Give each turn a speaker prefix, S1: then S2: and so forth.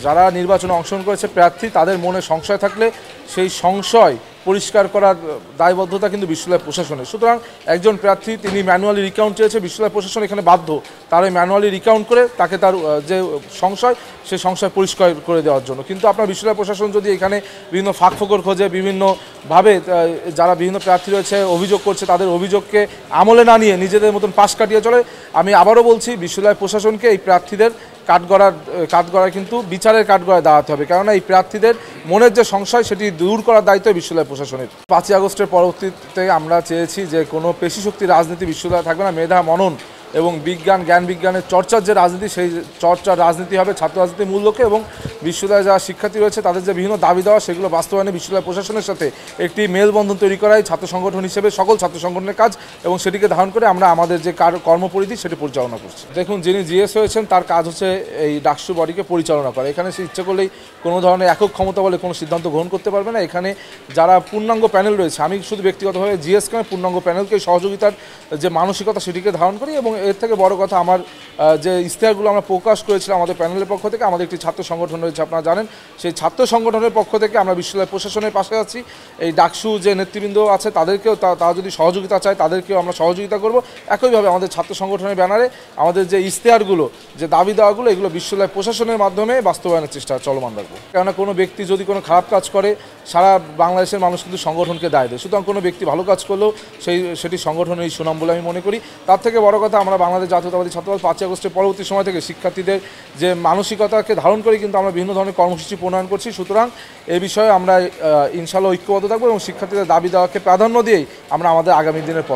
S1: যারা নির্বাচনে অংশগ্রহণ করেছে প্রার্থী তাদের মনে সংশয় থাকলে সেই সংশয় পরিষ্কার করার দায়বদ্ধতা কিন্তু বিশ্ববিদ্যালয় প্রশাসনের। সুতরাং একজন প্রার্থী তিনি ম্যানুয়ালি রিকাউন্ট চেয়েছে, বিশ্ববিদ্যালয় প্রশাসন এখানে বাধ্য তার ওই ম্যানুয়ালি রিকাউন্ট করে তাকে তার যে সংশয় সেই সংশয় পরিষ্কার করে দেওয়ার জন্য। কিন্তু আপনার বিশ্ববিদ্যালয় প্রশাসন যদি এখানে বিভিন্ন ফাঁকফোকর খোঁজে, বিভিন্নভাবে যারা বিভিন্ন প্রার্থী রয়েছে অভিযোগ করছে তাদের অভিযোগকে আমলে না নিয়ে নিজেদের মতন পাশ কাটিয়ে চলে, আমি আবারও বলছি বিশ্ববিদ্যালয় প্রশাসনকে এই প্রার্থীদের কাঠগড়ায় কিন্তু বিচারের কাঠগড়ায় দাঁড়াতে হবে, কেননা এই প্রার্থীদের মনের যে সংশয় সেটি দূর করার দায়িত্ব বিশ্ববিদ্যালয় প্রশাসনের। 5ই আগস্টের পরবর্তীতে আমরা চেয়েছি যে কোনো পেশিশক্তি রাজনীতি বিশ্ববিদ্যালয়ে থাকবে না, মেধা মনন এবং জ্ঞান বিজ্ঞানের চর্চার যে রাজনীতি সেই চর্চার রাজনীতি হবে ছাত্র রাজনীতির মূল লক্ষ্যে, এবং বিশ্ববিদ্যালয়ে যারা শিক্ষার্থী রয়েছে তাদের যে বিভিন্ন দাবি দেওয়া সেগুলো বাস্তবায়নে বিশ্ববিদ্যালয় প্রশাসনের সাথে একটি মেলবন্ধন তৈরি করাই ছাত্র সংগঠন হিসেবে সকল ছাত্র সংগঠনের কাজ, এবং সেটিকে ধারণ করে আমরা আমাদের যে কর্মপরিধি সেটি পরিচালনা করছি। দেখুন, যিনি জিএস হয়েছেন তার কাজ হচ্ছে এই ডাকসু বডিকে পরিচালনা করা। এখানে সে ইচ্ছে করলেই কোনো ধরনের একক ক্ষমতা বলে কোনো সিদ্ধান্ত গ্রহণ করতে পারবে না। এখানে যারা পূর্ণাঙ্গ প্যানেল রয়েছে, আমি শুধু ব্যক্তিগতভাবে জিএসকে পূর্ণাঙ্গ প্যানেলকে সহযোগিতার যে মানসিকতা সেটিকে ধারণ করি, এবং এর থেকে বড় কথা আমার যে ইশতেহারগুলো আমরা প্রকাশ করেছিলাম আমাদের প্যানেলের পক্ষ থেকে, আমাদের একটি ছাত্র সংগঠন রয়েছে আপনারা জানেন, সেই ছাত্র সংগঠনের পক্ষ থেকে আমরা বিশ্ববিদ্যালয় প্রশাসনের পাশে আছি। এই ডাকসু যে নেতৃবৃন্দ আছে তাদেরকেও তারা যদি সহযোগিতা চায় তাদেরকেও আমরা সহযোগিতা করব। একইভাবে আমাদের ছাত্র সংগঠনের ব্যানারে আমাদের যে ইশতেহারগুলো, যে দাবি দেওয়াগুলো, এগুলো বিশ্ববিদ্যালয় প্রশাসনের মাধ্যমে বাস্তবায়নের চেষ্টা চলমান রাখবো। কেননা কোনো ব্যক্তি যদি কোনো খারাপ কাজ করে সারা বাংলাদেশের মানুষ কিন্তু সংগঠনকে দায় দেয়, সুতরাং কোনো ব্যক্তি ভালো কাজ করলেও সেটি সংগঠনের এই সুনাম বলে আমি মনে করি। তার থেকে বড় কথা আমরা বাংলাদেশ জাতীয়তাবাদী ছাত্রদল 5ই আগস্টের পরবর্তী সময় থেকে শিক্ষার্থীদের যে মানসিকতাকে ধারণ করে কিন্তু আমরা বিভিন্ন ধরনের কর্মসূচি প্রণয়ন করছি। সুতরাং এই বিষয়ে আমরা ইনশাআল্লাহ ঐক্যবদ্ধ থাকবো এবং শিক্ষার্থীদের দাবি দেওয়াকে প্রাধান্য দিয়েই আমরা আমাদের আগামী দিনের